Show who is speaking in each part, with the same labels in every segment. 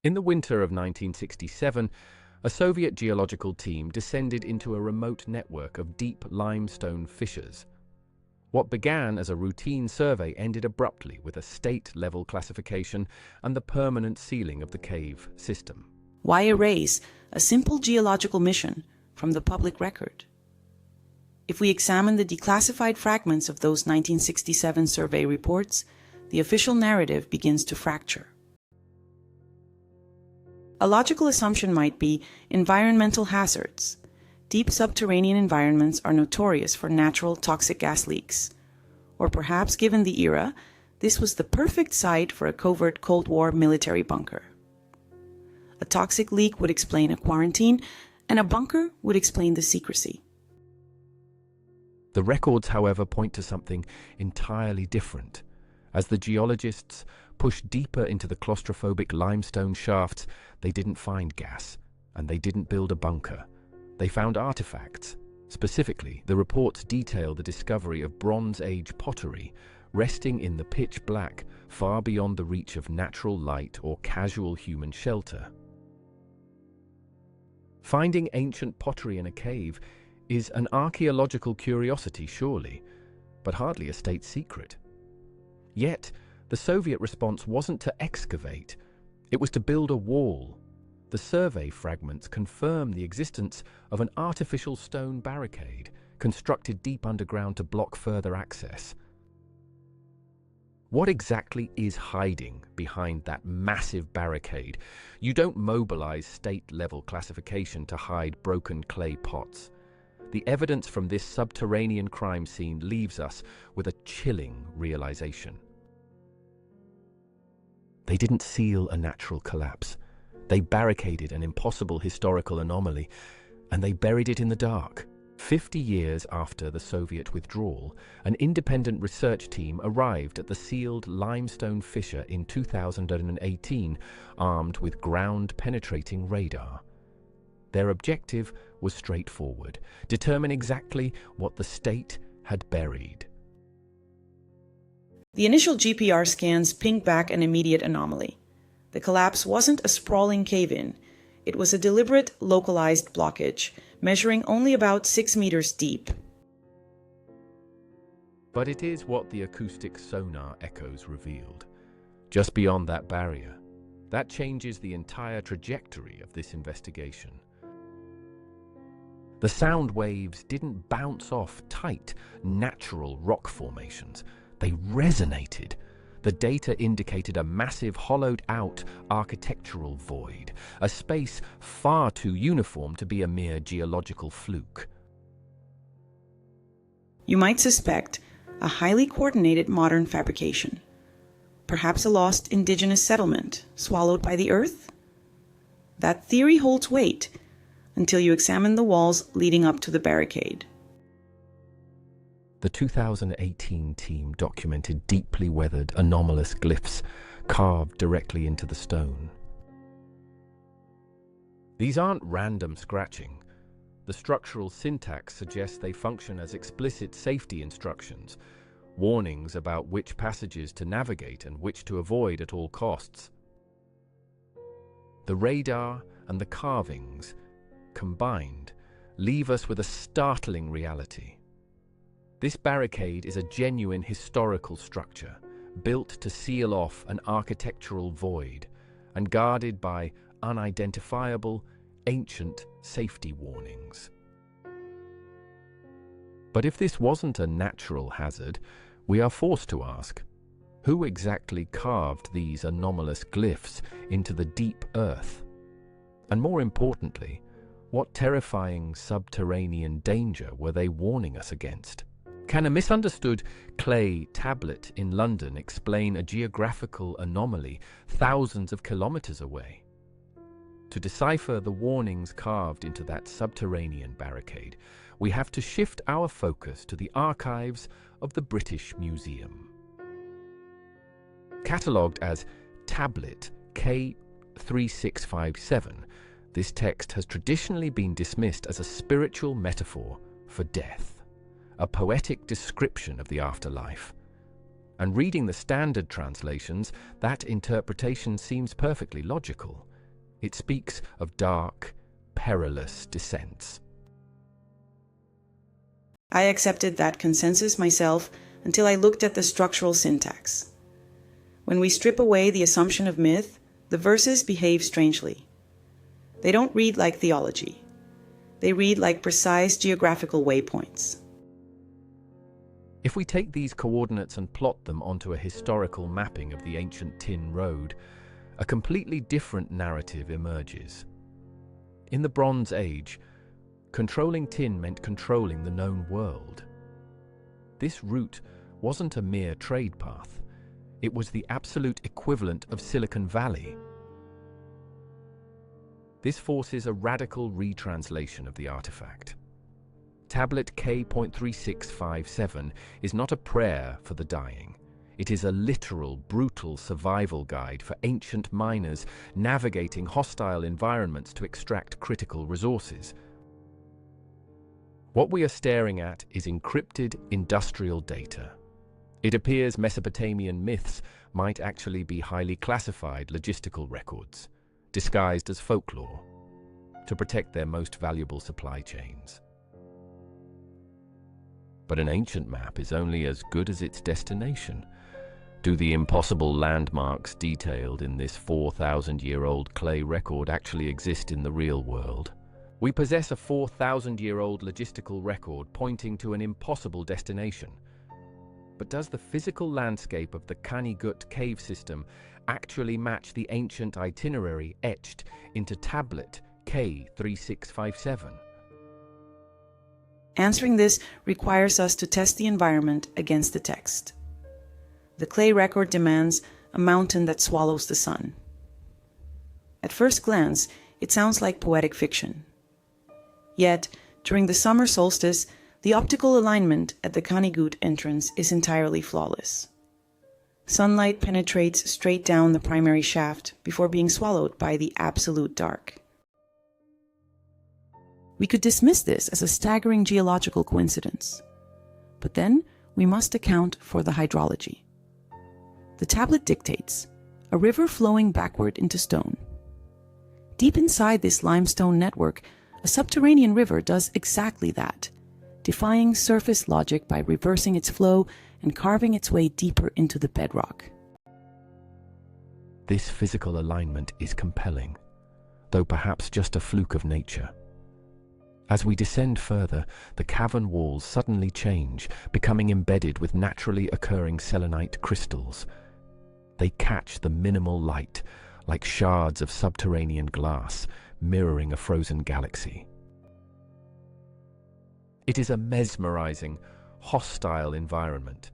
Speaker 1: In the winter of 1967, a Soviet geological team descended into a remote network of deep limestone fissures. What began as a routine survey ended abruptly with a state-level classification and the permanent sealing of the cave system.
Speaker 2: Why erase a simple geological mission from the public record? If we examine the declassified fragments of those 1967 survey reports, the official narrative begins to fracture. A logical assumption might be environmental hazards. Deep subterranean environments are notorious for natural toxic gas leaks. Or perhaps, given the era, this was the perfect site for a covert Cold War military bunker. A toxic leak would explain a quarantine, and a bunker would explain the secrecy.
Speaker 1: The records, however, point to something entirely different. As the geologists pushed deeper into the claustrophobic limestone shafts, they didn't find gas, and they didn't build a bunker. They found artifacts. Specifically, the reports detail the discovery of Bronze Age pottery resting in the pitch black, far beyond the reach of natural light or casual human shelter. Finding ancient pottery in a cave is an archaeological curiosity, surely, but hardly a state secret. Yet, the Soviet response wasn't to excavate, it was to build a wall. The survey fragments confirm the existence of an artificial stone barricade, constructed deep underground to block further access. What exactly is hiding behind that massive barricade? You don't mobilize state-level classification to hide broken clay pots. The evidence from this subterranean crime scene leaves us with a chilling realization. They didn't seal a natural collapse. They barricaded an impossible historical anomaly, and they buried it in the dark. 50 years after the Soviet withdrawal, an independent research team arrived at the sealed limestone fissure in 2018, armed with ground-penetrating radar. Their objective was straightforward: determine exactly what the state had buried.
Speaker 2: The initial GPR scans pinged back an immediate anomaly. The collapse wasn't a sprawling cave-in. It was a deliberate, localized blockage, measuring only about 6 meters deep.
Speaker 1: But it is what the acoustic sonar echoes revealed. Just beyond that barrier, that changes the entire trajectory of this investigation. The sound waves didn't bounce off tight, natural rock formations. They resonated. The data indicated a massive hollowed-out architectural void, a space far too uniform to be a mere geological fluke.
Speaker 2: You might suspect a highly coordinated modern fabrication. Perhaps a lost indigenous settlement, swallowed by the earth? That theory holds weight until you examine the walls leading up to the barricade.
Speaker 1: The 2018 team documented deeply weathered, anomalous glyphs carved directly into the stone. These aren't random scratching. The structural syntax suggests they function as explicit safety instructions, warnings about which passages to navigate and which to avoid at all costs. The radar and the carvings, combined, leave us with a startling reality. This barricade is a genuine historical structure, built to seal off an architectural void and guarded by unidentifiable, ancient safety warnings. But if this wasn't a natural hazard, we are forced to ask, who exactly carved these anomalous glyphs into the deep earth? And more importantly, what terrifying subterranean danger were they warning us against? Can a misunderstood clay tablet in London explain a geographical anomaly thousands of kilometers away? To decipher the warnings carved into that subterranean barricade, we have to shift our focus to the archives of the British Museum. Catalogued as Tablet K3657, this text has traditionally been dismissed as a spiritual metaphor for death, a poetic description of the afterlife. And reading the standard translations, that interpretation seems perfectly logical. It speaks of dark, perilous descents.
Speaker 2: I accepted that consensus myself until I looked at the structural syntax. When we strip away the assumption of myth, the verses behave strangely. They don't read like theology. They read like precise geographical waypoints.
Speaker 1: If we take these coordinates and plot them onto a historical mapping of the ancient tin road, a completely different narrative emerges. In the Bronze Age, controlling tin meant controlling the known world. This route wasn't a mere trade path. It was the absolute equivalent of Silicon Valley. This forces a radical retranslation of the artifact. Tablet K.3657 is not a prayer for the dying. It is a literal, brutal survival guide for ancient miners navigating hostile environments to extract critical resources. What we are staring at is encrypted industrial data. It appears Mesopotamian myths might actually be highly classified logistical records, disguised as folklore, to protect their most valuable supply chains. But an ancient map is only as good as its destination. Do the impossible landmarks detailed in this 4,000-year-old clay record actually exist in the real world? We possess a 4,000-year-old logistical record pointing to an impossible destination. But does the physical landscape of the Kani-Gut cave system actually match the ancient itinerary etched into tablet K3657?
Speaker 2: Answering this requires us to test the environment against the text. The clay record demands a mountain that swallows the sun. At first glance, it sounds like poetic fiction. Yet, during the summer solstice, the optical alignment at the Kani-Gut entrance is entirely flawless. Sunlight penetrates straight down the primary shaft before being swallowed by the absolute dark. We could dismiss this as a staggering geological coincidence. But then we must account for the hydrology. The tablet dictates a river flowing backward into stone. Deep inside this limestone network, a subterranean river does exactly that, defying surface logic by reversing its flow and carving its way deeper into the bedrock.
Speaker 1: This physical alignment is compelling, though perhaps just a fluke of nature. As we descend further, the cavern walls suddenly change, becoming embedded with naturally occurring selenite crystals. They catch the minimal light, like shards of subterranean glass, mirroring a frozen galaxy. It is a mesmerizing, hostile environment,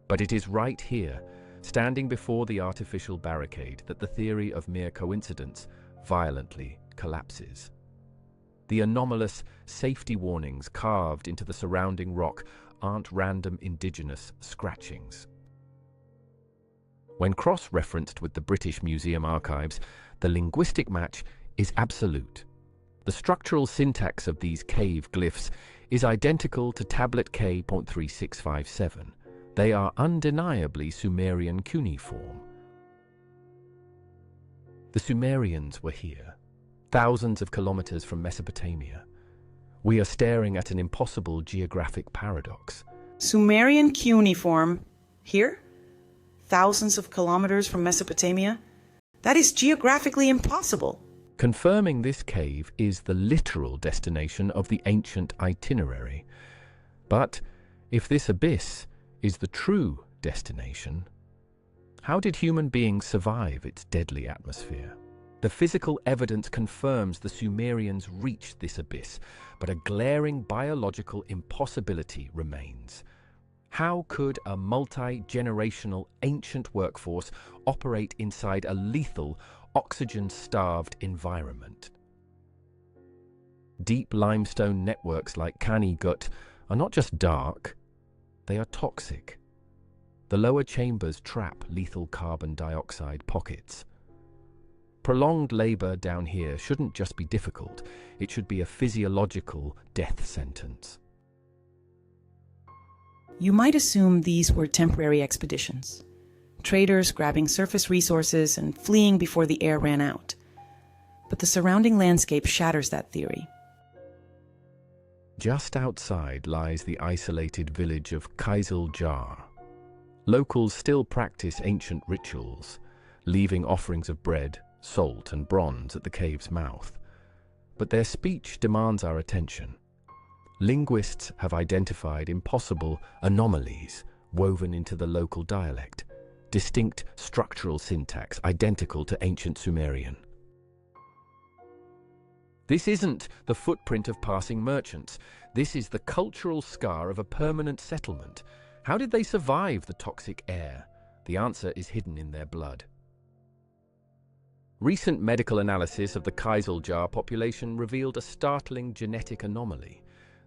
Speaker 1: but it is right here, standing before the artificial barricade, that the theory of mere coincidence violently collapses. The anomalous safety warnings carved into the surrounding rock aren't random indigenous scratchings. When cross-referenced with the British Museum archives, the linguistic match is absolute. The structural syntax of these cave glyphs is identical to tablet K.3657. They are undeniably Sumerian cuneiform. The Sumerians were here, thousands of kilometers from Mesopotamia. We are staring at an impossible geographic paradox.
Speaker 2: Sumerian cuneiform here? Thousands of kilometers from Mesopotamia? That is geographically impossible.
Speaker 1: Confirming this cave is the literal destination of the ancient itinerary. But if this abyss is the true destination, how did human beings survive its deadly atmosphere? The physical evidence confirms the Sumerians reached this abyss, but a glaring biological impossibility remains. How could a multi-generational ancient workforce operate inside a lethal, oxygen-starved environment? Deep limestone networks like Kani-Gut are not just dark, they are toxic. The lower chambers trap lethal carbon dioxide pockets. Prolonged labor down here shouldn't just be difficult, it should be a physiological death sentence.
Speaker 2: You might assume these were temporary expeditions, traders grabbing surface resources and fleeing before the air ran out. but the surrounding landscape shatters that theory.
Speaker 1: Just outside lies the isolated village of Kizil Jar. Locals still practice ancient rituals, leaving offerings of bread, salt, and bronze at the cave's mouth. But their speech demands our attention. Linguists have identified impossible anomalies woven into the local dialect, distinct structural syntax identical to ancient Sumerian. This isn't the footprint of passing merchants. This is the cultural scar of a permanent settlement. How did they survive the toxic air? The answer is hidden in their blood. Recent medical analysis of the Kizil Jar population revealed a startling genetic anomaly.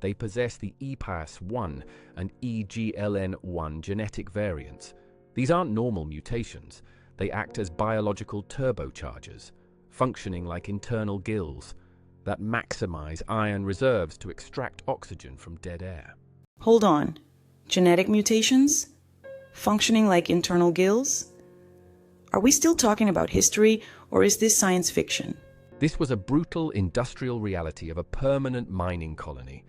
Speaker 1: They possess the EPAS1 and EGLN1 genetic variants. These aren't normal mutations. They act as biological turbochargers, functioning like internal gills that maximize iron reserves to extract oxygen from dead air.
Speaker 2: Hold on. Genetic mutations? Functioning like internal gills? Are we still talking about history, or is this science fiction?
Speaker 1: This was a brutal industrial reality of a permanent mining colony,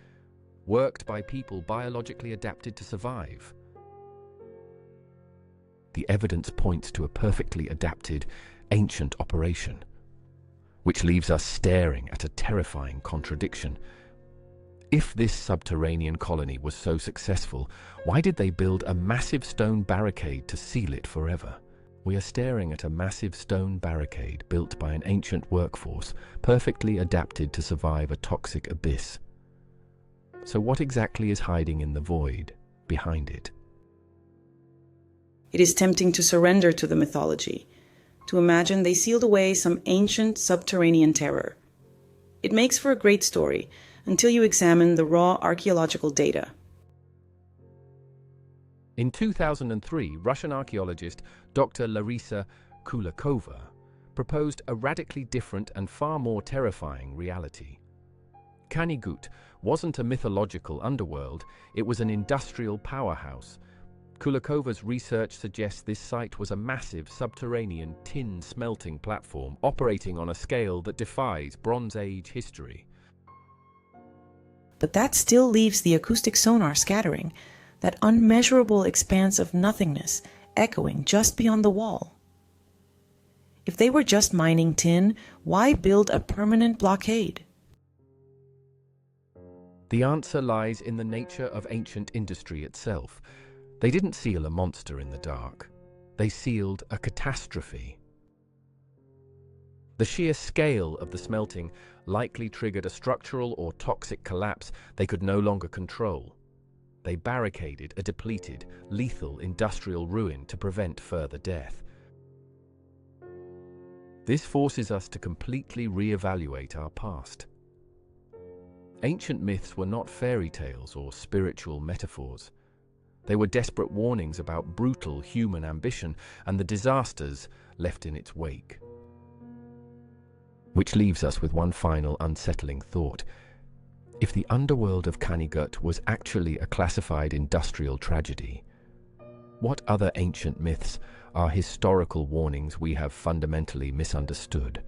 Speaker 1: worked by people biologically adapted to survive. The evidence points to a perfectly adapted, ancient operation, which leaves us staring at a terrifying contradiction. If this subterranean colony was so successful, why did they build a massive stone barricade to seal it forever? We are staring at a massive stone barricade built by an ancient workforce, perfectly adapted to survive a toxic abyss. So what exactly is hiding in the void behind it?
Speaker 2: It is tempting to surrender to the mythology, to imagine they sealed away some ancient subterranean terror. It makes for a great story until you examine the raw archaeological data.
Speaker 1: In 2003, Russian archaeologist Dr. Larisa Kulakova proposed a radically different and far more terrifying reality. Kanigut wasn't a mythological underworld, it was an industrial powerhouse. Kulakova's research suggests this site was a massive subterranean tin smelting platform operating on a scale that defies Bronze Age history.
Speaker 2: But that still leaves the acoustic sonar scattering, that unmeasurable expanse of nothingness echoing just beyond the wall. If they were just mining tin, why build a permanent blockade?
Speaker 1: The answer lies in the nature of ancient industry itself. They didn't seal a monster in the dark. They sealed a catastrophe. The sheer scale of the smelting likely triggered a structural or toxic collapse they could no longer control. They barricaded a depleted, lethal industrial ruin to prevent further death. This forces us to completely reevaluate our past. Ancient myths were not fairy tales or spiritual metaphors. They were desperate warnings about brutal human ambition and the disasters left in its wake. Which leaves us with one final unsettling thought. If the underworld of Kanigut was actually a classified industrial tragedy, what other ancient myths are historical warnings we have fundamentally misunderstood?